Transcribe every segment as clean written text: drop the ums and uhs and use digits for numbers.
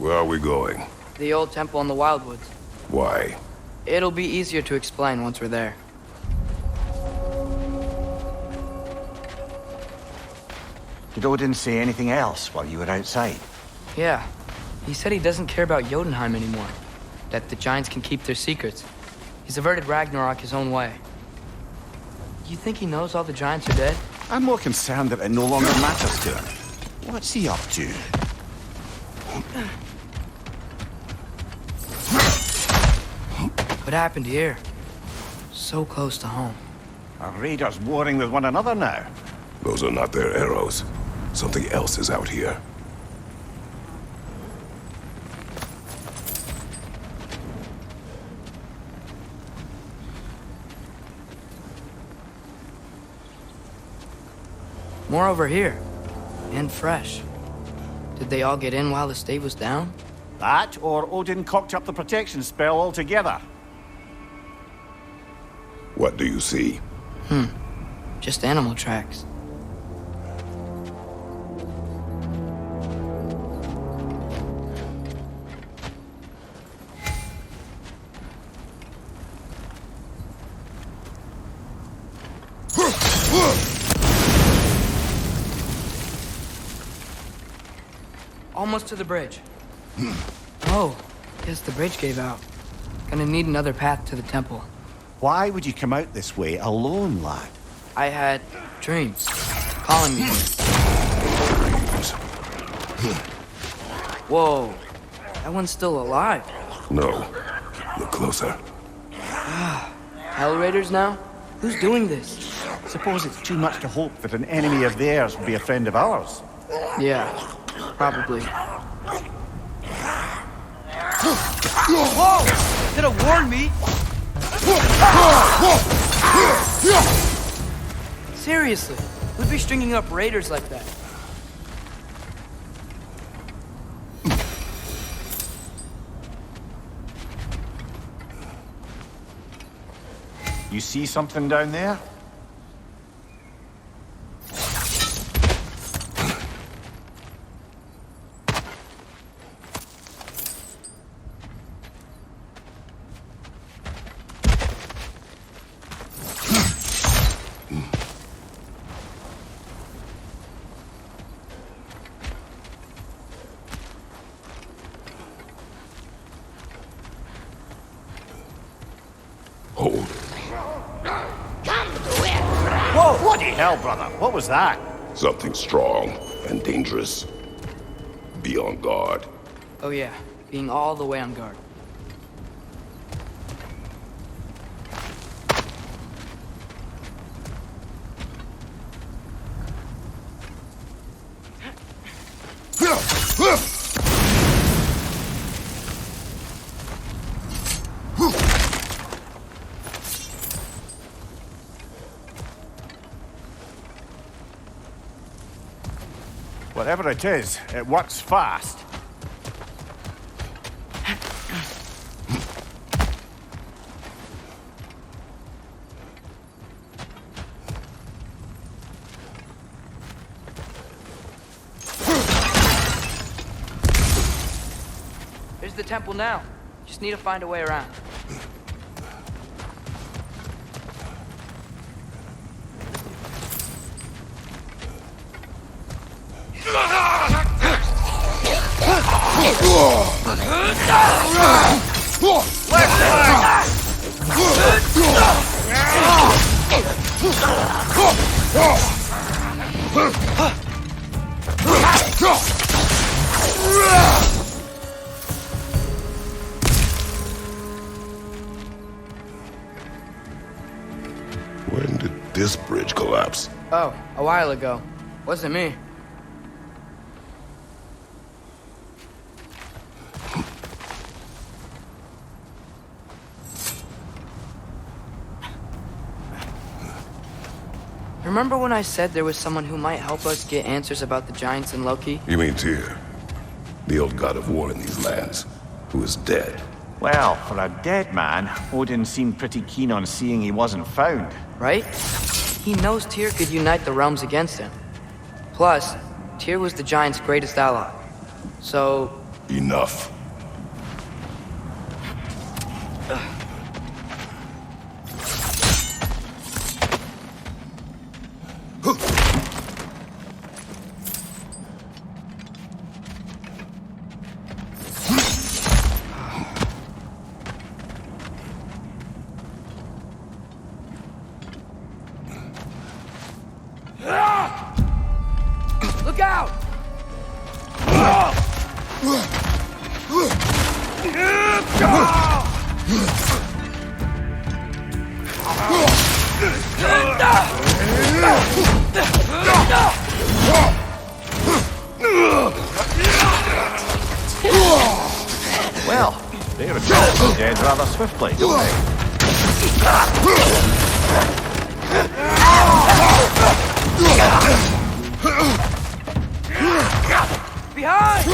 Where are we going? The old temple in the Wildwoods. Why? It'll be easier to explain once we're there. Did Odin say anything else while you were outside? Yeah. He said he doesn't care about Jotunheim anymore. That the giants can keep their secrets. He's averted Ragnarok his own way. You think he knows all the giants are dead? I'm more concerned that it no longer matters to him. What's he up to? What happened here? So close to home. Are raiders warring with one another now? Those are not their arrows. Something else is out here. More over here. And fresh. Did they all get in while the stave was down? That, or Odin cocked up the protection spell altogether. What do you see? Just animal tracks. Almost to the bridge. Oh, guess the bridge gave out. Gonna need another path to the temple. Why would you come out this way alone, lad? I had dreams calling me. Whoa, that one's still alive. No. Look closer. Hell Raiders now? Who's doing this? Suppose it's too much to hope that an enemy of theirs will be a friend of ours. Yeah, probably. Whoa! Could have warned me! Seriously, who'd be stringing up raiders like that? You see something down there? Hold. Whoa! Bloody hell, brother! What was that? Something strong and dangerous. Be on guard. Oh yeah, being all the way on guard. Whatever it is, it works fast. There's the temple now. Just need to find a way around. When did this bridge collapse? Oh, a while ago. Wasn't me. Remember when I said there was someone who might help us get answers about the giants and Loki? You mean Tyr? The old god of war in these lands, who is dead. Well, for a dead man, Odin seemed pretty keen on seeing he wasn't found. Right? He knows Tyr could unite the realms against him. Plus, Tyr was the giants' greatest ally. So, Enough. Look out! Well, they returned from the dead rather swiftly, don't they? Behind!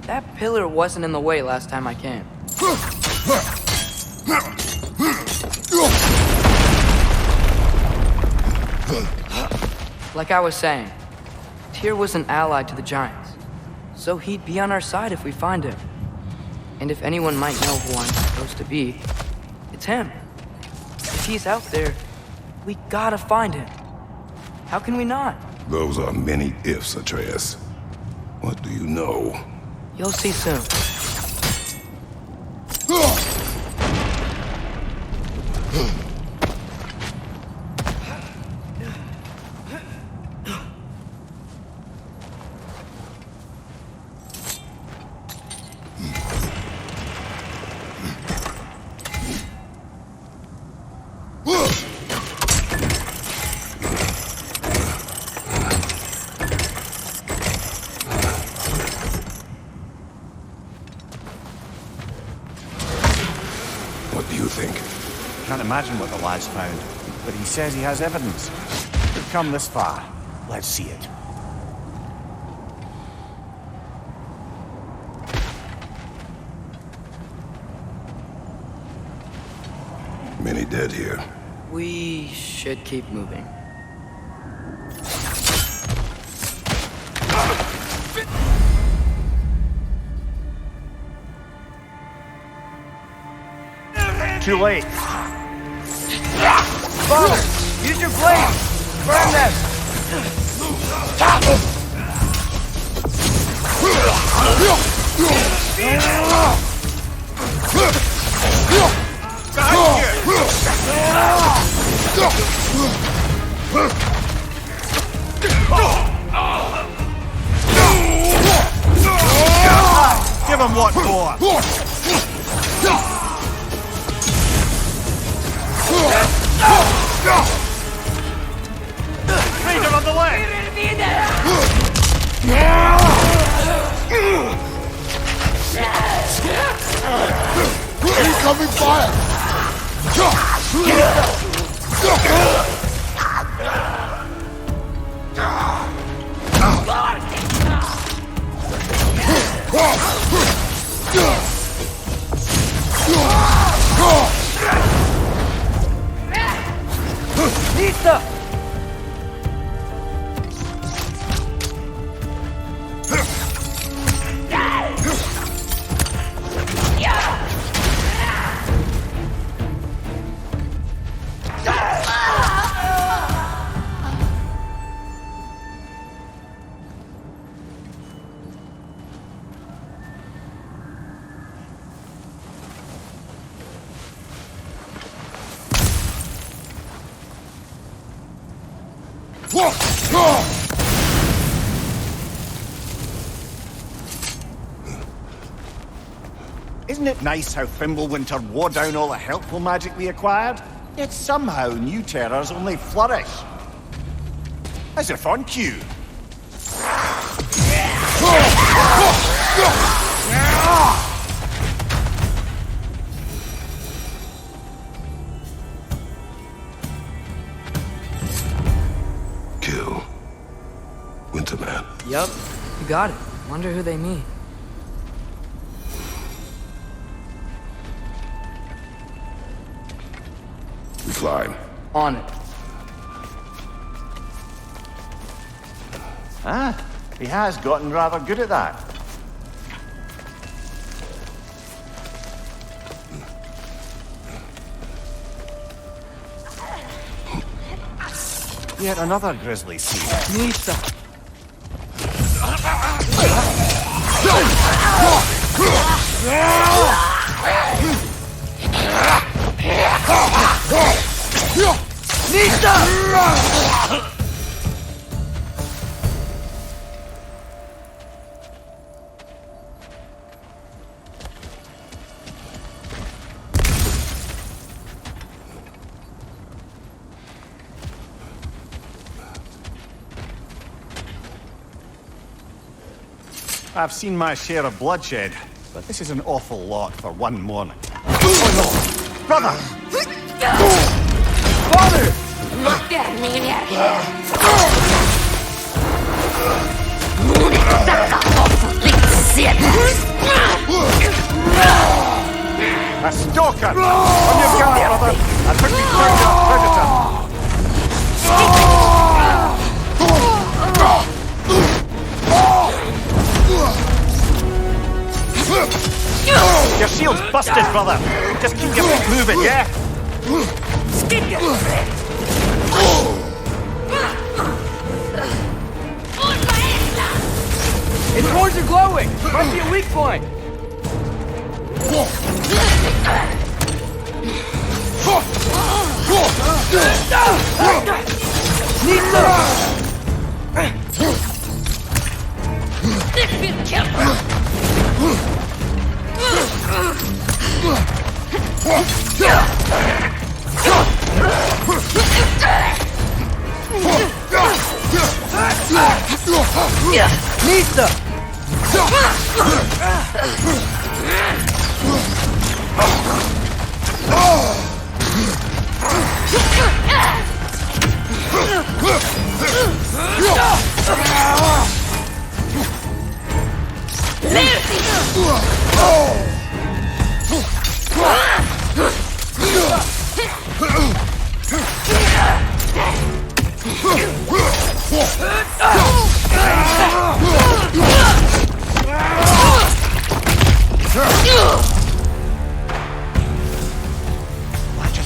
That pillar wasn't in the way last time I came. Like I was saying, Tyr was an ally to the Giants, so he'd be on our side if we find him. And if anyone might know who I'm supposed to be, it's him. If he's out there, we gotta find him. How can we not? Those are many ifs, Atreus. What do you know? You'll see soon. Imagine what the lad's found, but he says he has evidence. We've come this far. Let's see it. Many dead here. We should keep moving. too late. Father, use your blade! Burn them! Give him what for! Freedom on the way! Incoming fire! Lisa! Isn't it nice how Fimbulwinter wore down all the helpful magic we acquired? Yet somehow new terrors only flourish. As if on cue. Kill Winterman. Yup, you got it. Wonder who they mean. We fly. On it. Ah, he has gotten rather good at that. Yet another grisly scene. Lisa! Lisa! I've seen my share of bloodshed, but this is an awful lot for one morning. Oh no! Brother! Father! Look at me A stalker! On your guard, brother! I took you down to a predator! Your shield's busted, brother! Just keep your feet moving, yeah? Its horns are glowing! Must be a weak point! Nista!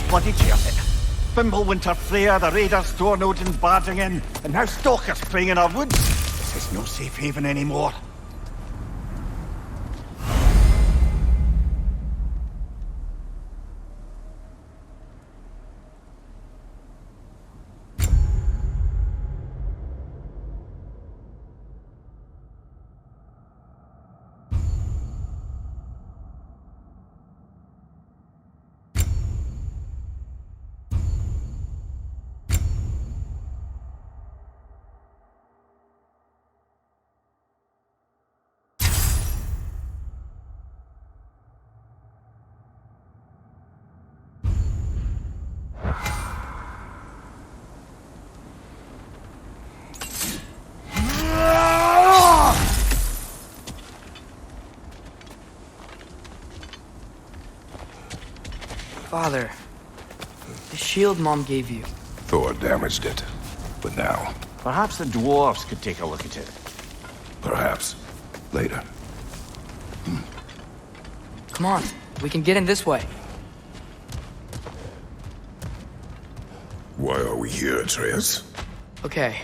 bloody chirping. Fimbulwinter Freya, the raiders, Thornodin barging in, and now stalkers preying in our woods. This is no safe haven anymore. Father, the shield Mom gave you. Thor damaged it. But now, Perhaps the dwarves could take a look at it. perhaps, later. Come on, we can get in this way. Why are we here, Atreus? Okay.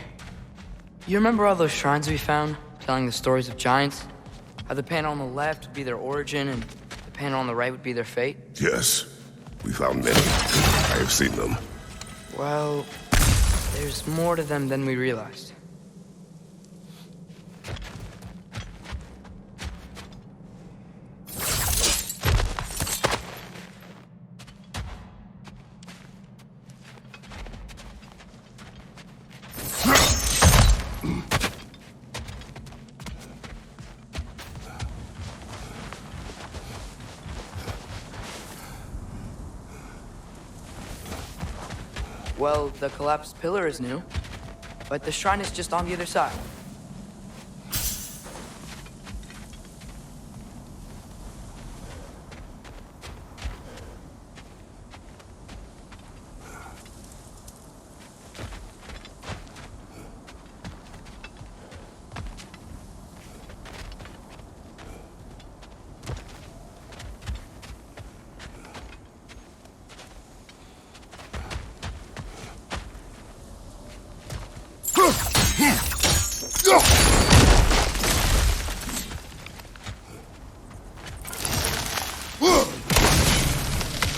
You remember all those shrines we found, telling the stories of giants? How the panel on the left would be their origin, and the panel on the right would be their fate? Yes. We found many. I have seen them. Well, there's more to them than we realized. Well, the collapsed pillar is new, but the shrine is just on the other side.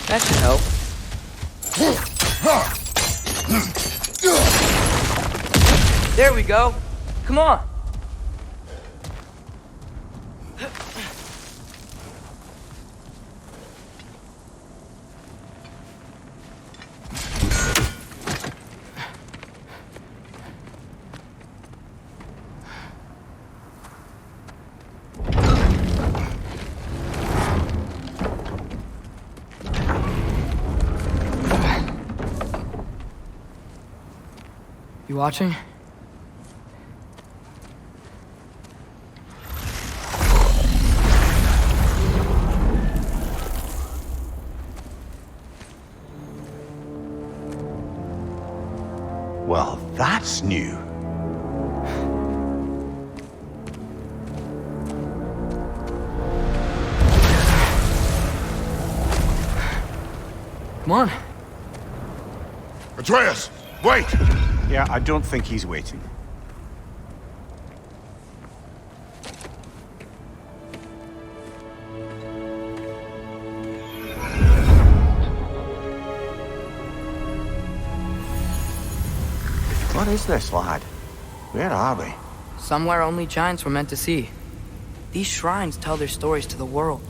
That should help. There we go. Come on. You watching? Well, that's new. Come on. Atreus! Wait! Yeah, I don't think he's waiting. What is this, lad? Where are we? Somewhere only giants were meant to see. These shrines tell their stories to the world.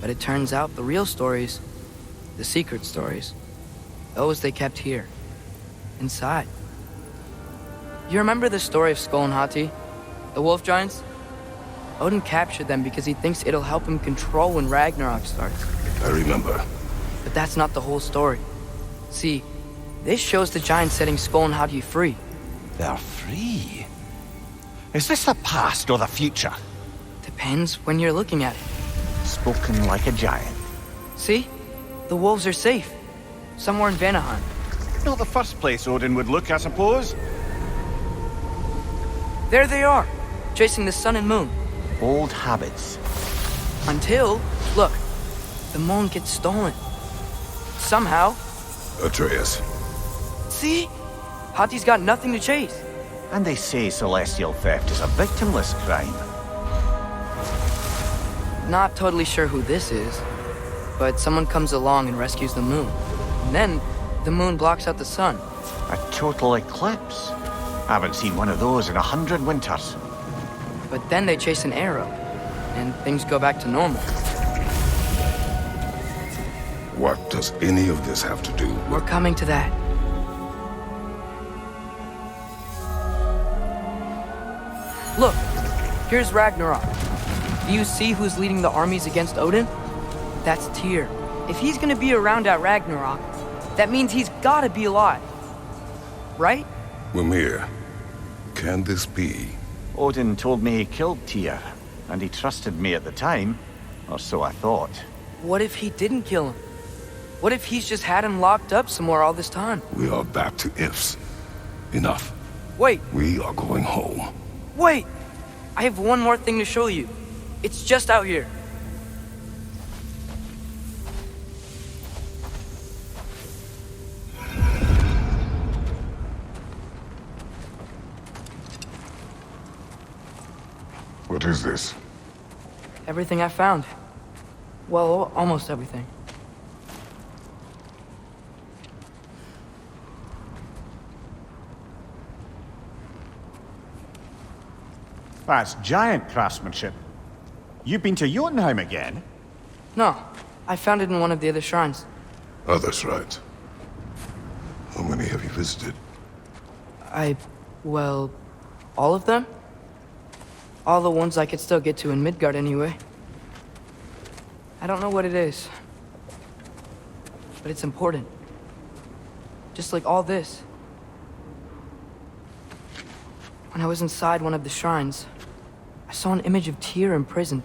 But it turns out the real stories, the secret stories, those they kept here, inside. You remember the story of Skull and Hati, the wolf giants? Odin captured them because he thinks it'll help him control when Ragnarok starts. I remember. But that's not the whole story. See, this shows the giants setting Skull and Hati free. They're free. Is this the past or the future? Depends when you're looking at it. Spoken like a giant. See? The wolves are safe. Somewhere in Vanaheim. Not the first place Odin would look, I suppose. There they are, chasing the sun and moon. Old habits. Until, look, the moon gets stolen. Somehow, Atreus. See? Hati's got nothing to chase. And they say celestial theft is a victimless crime. Not totally sure who this is, but someone comes along and rescues the moon. And then, the moon blocks out the sun. A total eclipse. I haven't seen one of those in 100 winters. But then they chase an arrow, and things go back to normal. What does any of this have to do with... We're coming to that. Look, here's Ragnarok. Do you see who's leading the armies against Odin? That's Tyr. If he's gonna be around at Ragnarok, that means he's gotta be alive. Right? Mimir, can this be? Odin told me he killed Tyr, and he trusted me at the time, or so I thought. What if he didn't kill him? What if he's just had him locked up somewhere all this time? We are back to ifs. Enough. Wait, We are going home. wait! I have one more thing to show you. It's just out here. What is this? Everything I found. Well, almost everything. That's giant craftsmanship. You've been to Jotunheim again? No, I found it in one of the other shrines. Other shrines. How many have you visited? Well, all of them? All the ones I could still get to in Midgard anyway. I don't know what it is, but it's important. Just like all this. When I was inside one of the shrines, I saw an image of Tyr imprisoned,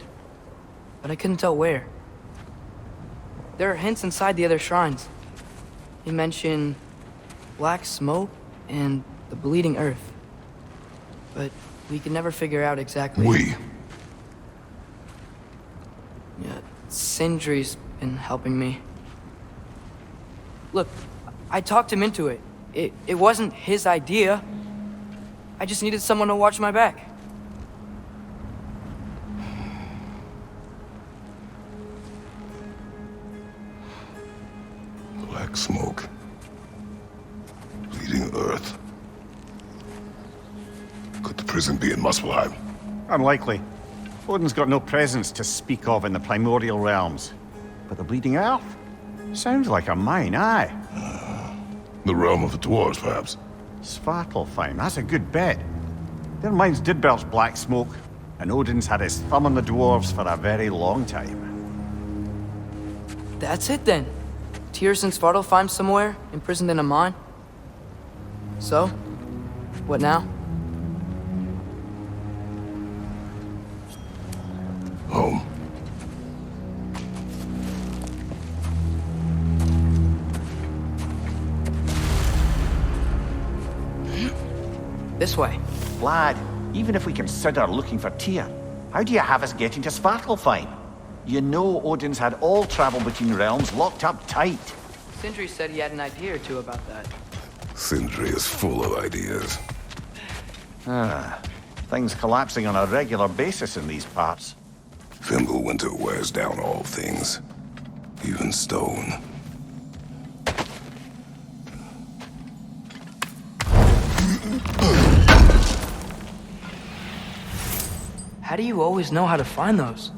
but I couldn't tell where. There are hints inside the other shrines. They mention black smoke and the bleeding earth, but we could never figure out exactly. Yeah, Sindri's been helping me. Look, I talked him into it. It wasn't his idea. I just needed someone to watch my back. Black smoke. Bleeding earth. Could the prison be in Muspelheim? Unlikely. Odin's got no presence to speak of in the primordial realms. But the Bleeding Earth? Sounds like a mine, aye. The realm of the dwarves, perhaps? Svartalfheim, that's a good bet. Their mines did belch black smoke, and Odin's had his thumb on the dwarves for a very long time. That's it then. Tyr's in Svartalfheim somewhere, imprisoned in a mine. So, what now? Home. This way. Lad, even if we consider looking for Tyr, how do you have us getting to Svartalfheim? You know Odin's had all travel between realms locked up tight. Sindri said he had an idea or two about that. Sindri is full of ideas. Things collapsing on a regular basis in these parts. Fimbulwinter wears down all things, even stone. How do you always know how to find those?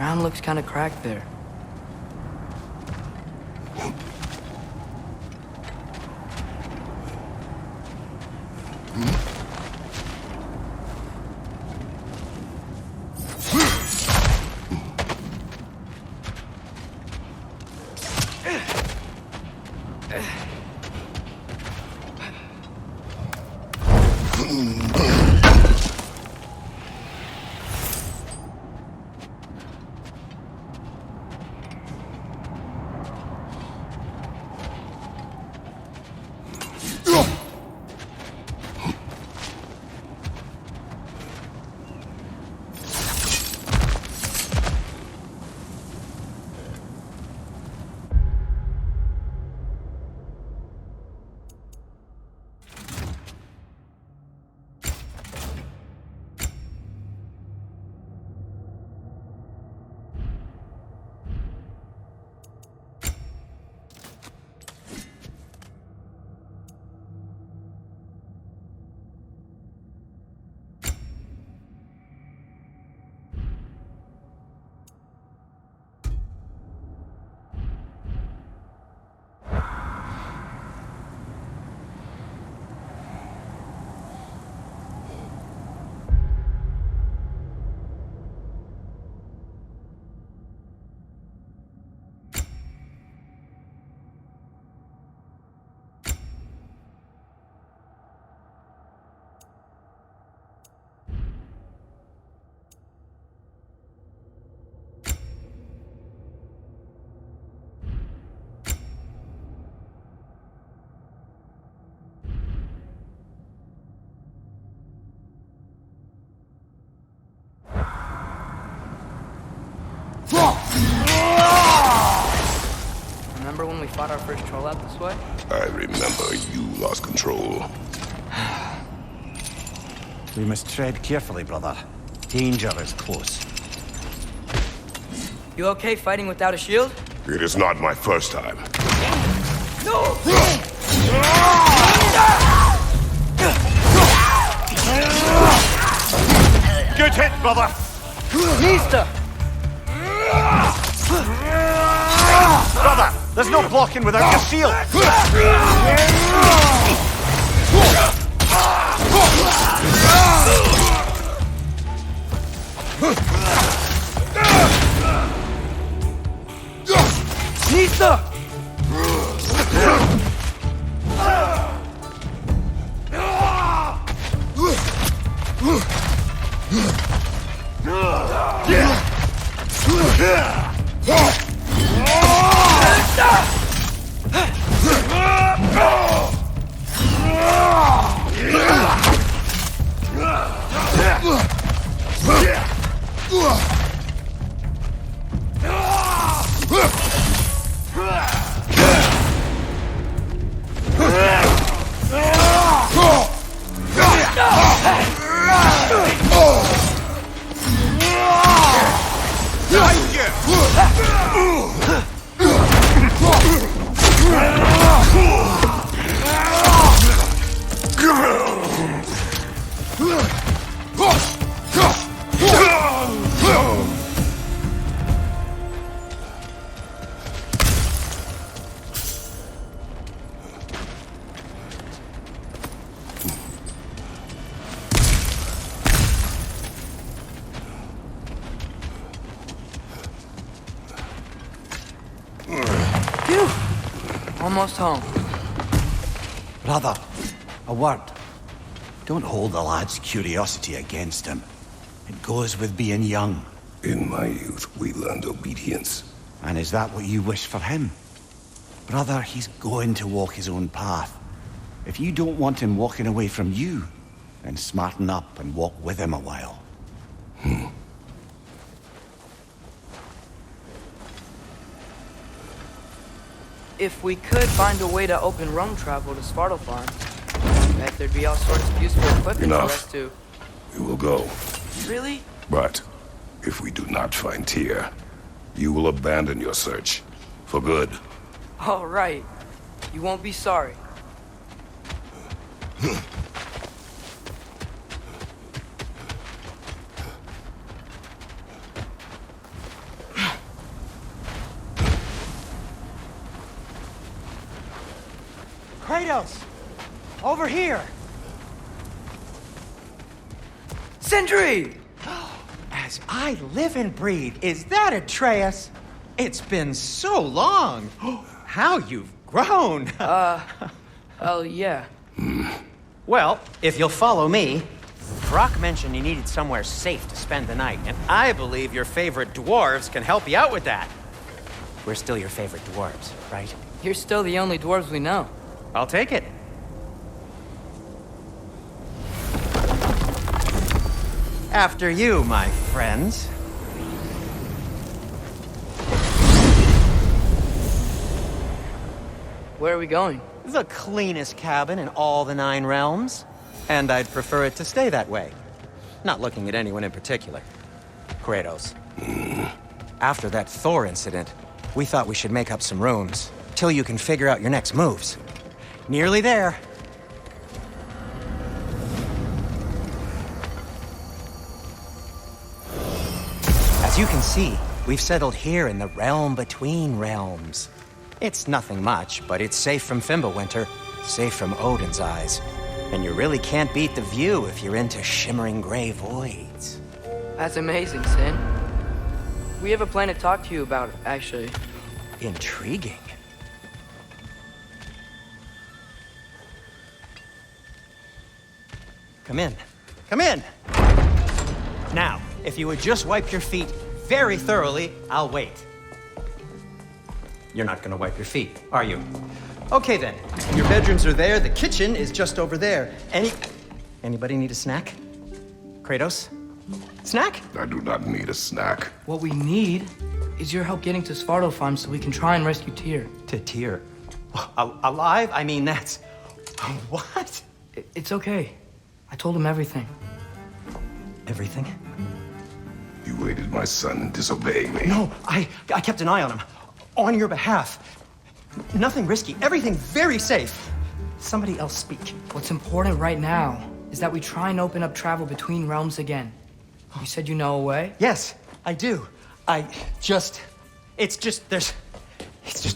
ground looks kind of cracked there. Remember when we fought our first troll out this way? I remember you lost control. We must tread carefully, brother. Danger is close. You okay fighting without a shield? It is not my first time. No! Good hit, brother! Nista! Brother, there's no blocking without your shield! Nista! Almost home. Brother, a word. Don't hold the lad's curiosity against him. It goes with being young. In my youth, we learned obedience. And is that what you wish for him? Brother, he's going to walk his own path. If you don't want him walking away from you, then smarten up and walk with him a while. If we could find a way to open roam travel to Svartalfheim, I bet there'd be all sorts of useful equipment for us to... We will go. Really? But if we do not find Tyr, you will abandon your search. For good. All right. You won't be sorry. Kratos! Over here! Sentry! As I live and breathe, is that Atreus? It's been so long! How you've grown! Oh, yeah. Well, if you'll follow me, Brock mentioned you needed somewhere safe to spend the night, and I believe your favorite dwarves can help you out with that. We're still your favorite dwarves, right? You're still the only dwarves we know. I'll take it. After you, my friends. Where are we going? The cleanest cabin in all the 9 realms. And I'd prefer it to stay that way. Not looking at anyone in particular. Kratos. After that Thor incident, we thought we should make up some rooms, till you can figure out your next moves. Nearly there. As you can see, we've settled here in the realm between realms. It's nothing much, but it's safe from Fimbulwinter, safe from Odin's eyes. And you really can't beat the view if you're into shimmering gray voids. That's amazing, Sin. We have a plan to talk to you about, actually. Intriguing. Come in. Come in! Now, if you would just wipe your feet very thoroughly, I'll wait. You're not gonna wipe your feet, are you? Okay then. Your bedrooms are there, the kitchen is just over there. Anybody need a snack? Kratos? Snack? I do not need a snack. What we need is your help getting to Svartalfheim so we can try and rescue Tyr. To Tyr? Alive? I mean, that's... What? It's okay. I told him everything. Everything? You aided my son in disobeying me. No, I kept an eye on him. On your behalf. Nothing risky. Everything very safe. Somebody else speak. What's important right now is that we try and open up travel between realms again. You said you know a way? Yes, I do. It's just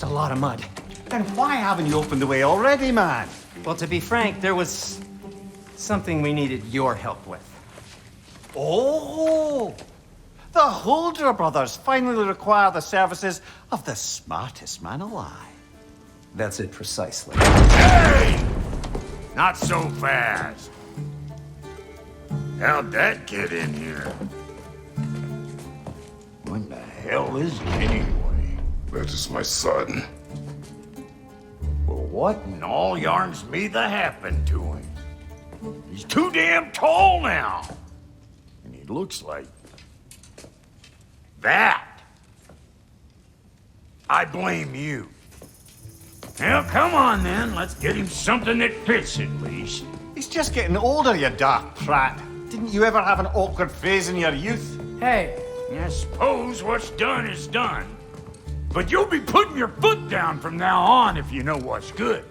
a lot of mud. Then why haven't you opened the way already, man? Well, to be frank, there was something we needed your help with. Oh! The Holder brothers finally require the services of the smartest man alive. That's it precisely. Hey! Not so fast. How'd that get in here? What the hell is it anyway? That is my son. Well, what in all yarns me the happened to him? He's too damn tall now. And he looks like... that. I blame you. Well, come on then. Let's get him something that fits at least. He's just getting older, you dark prat. Didn't you ever have an awkward phase in your youth? Hey, I suppose what's done is done. But you'll be putting your foot down from now on if you know what's good.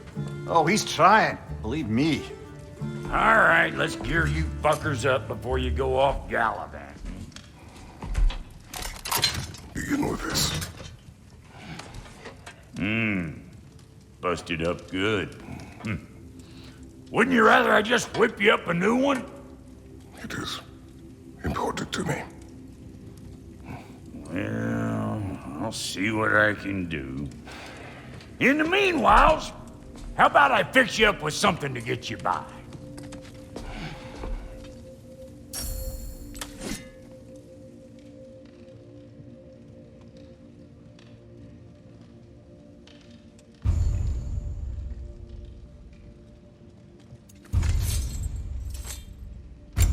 Oh, he's trying. Believe me. All right, let's gear you fuckers up before you go off gallivanting. Begin with this. Busted up good. Wouldn't you rather I just whip you up a new one? It is important to me. Well, I'll see what I can do. In the meanwhile, how about I fix you up with something to get you by?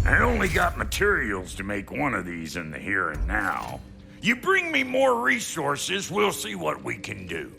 I only got materials to make one of these in the here and now. You bring me more resources, we'll see what we can do.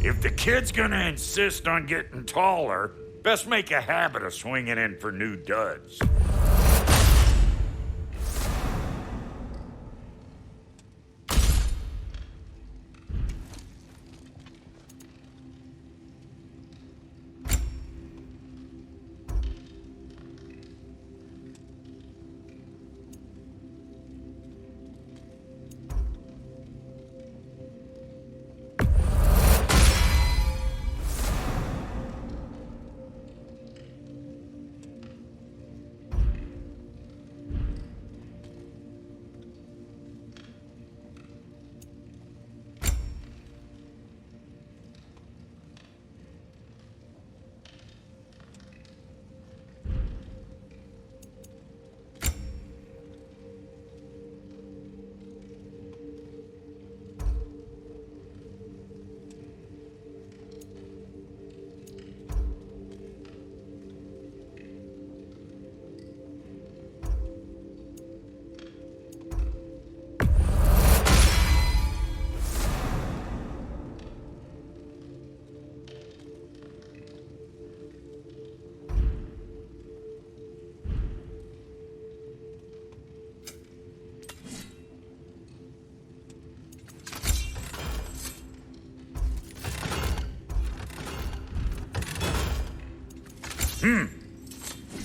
If the kid's gonna insist on getting taller, best make a habit of swinging in for new duds.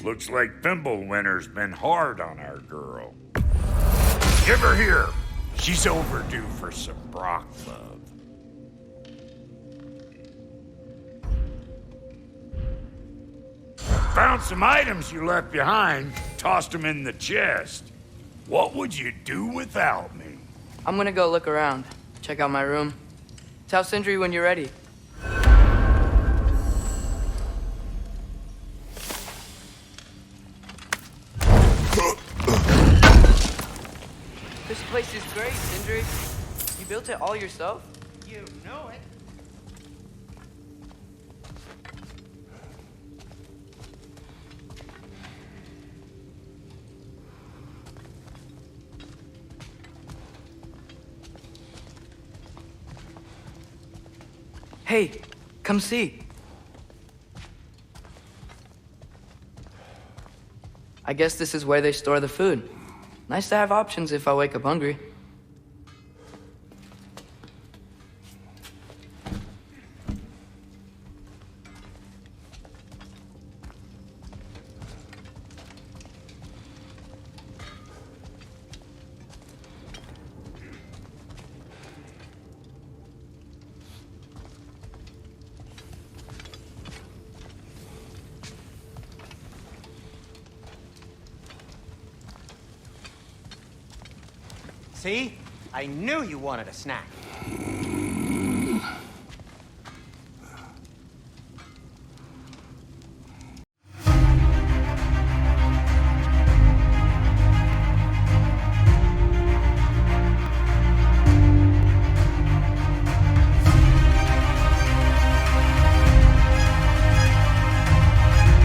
Looks like Fimbulwinter's been hard on our girl. Give her here. She's overdue for some Brock love. Found some items you left behind, tossed them in the chest. What would you do without me? I'm gonna go look around, check out my room. Tell Sindri when you're ready. This place is great, Sindri. You built it all yourself? You know it. Hey, come see. I guess this is where they store the food. Nice to have options if I wake up hungry. See? I knew you wanted a snack.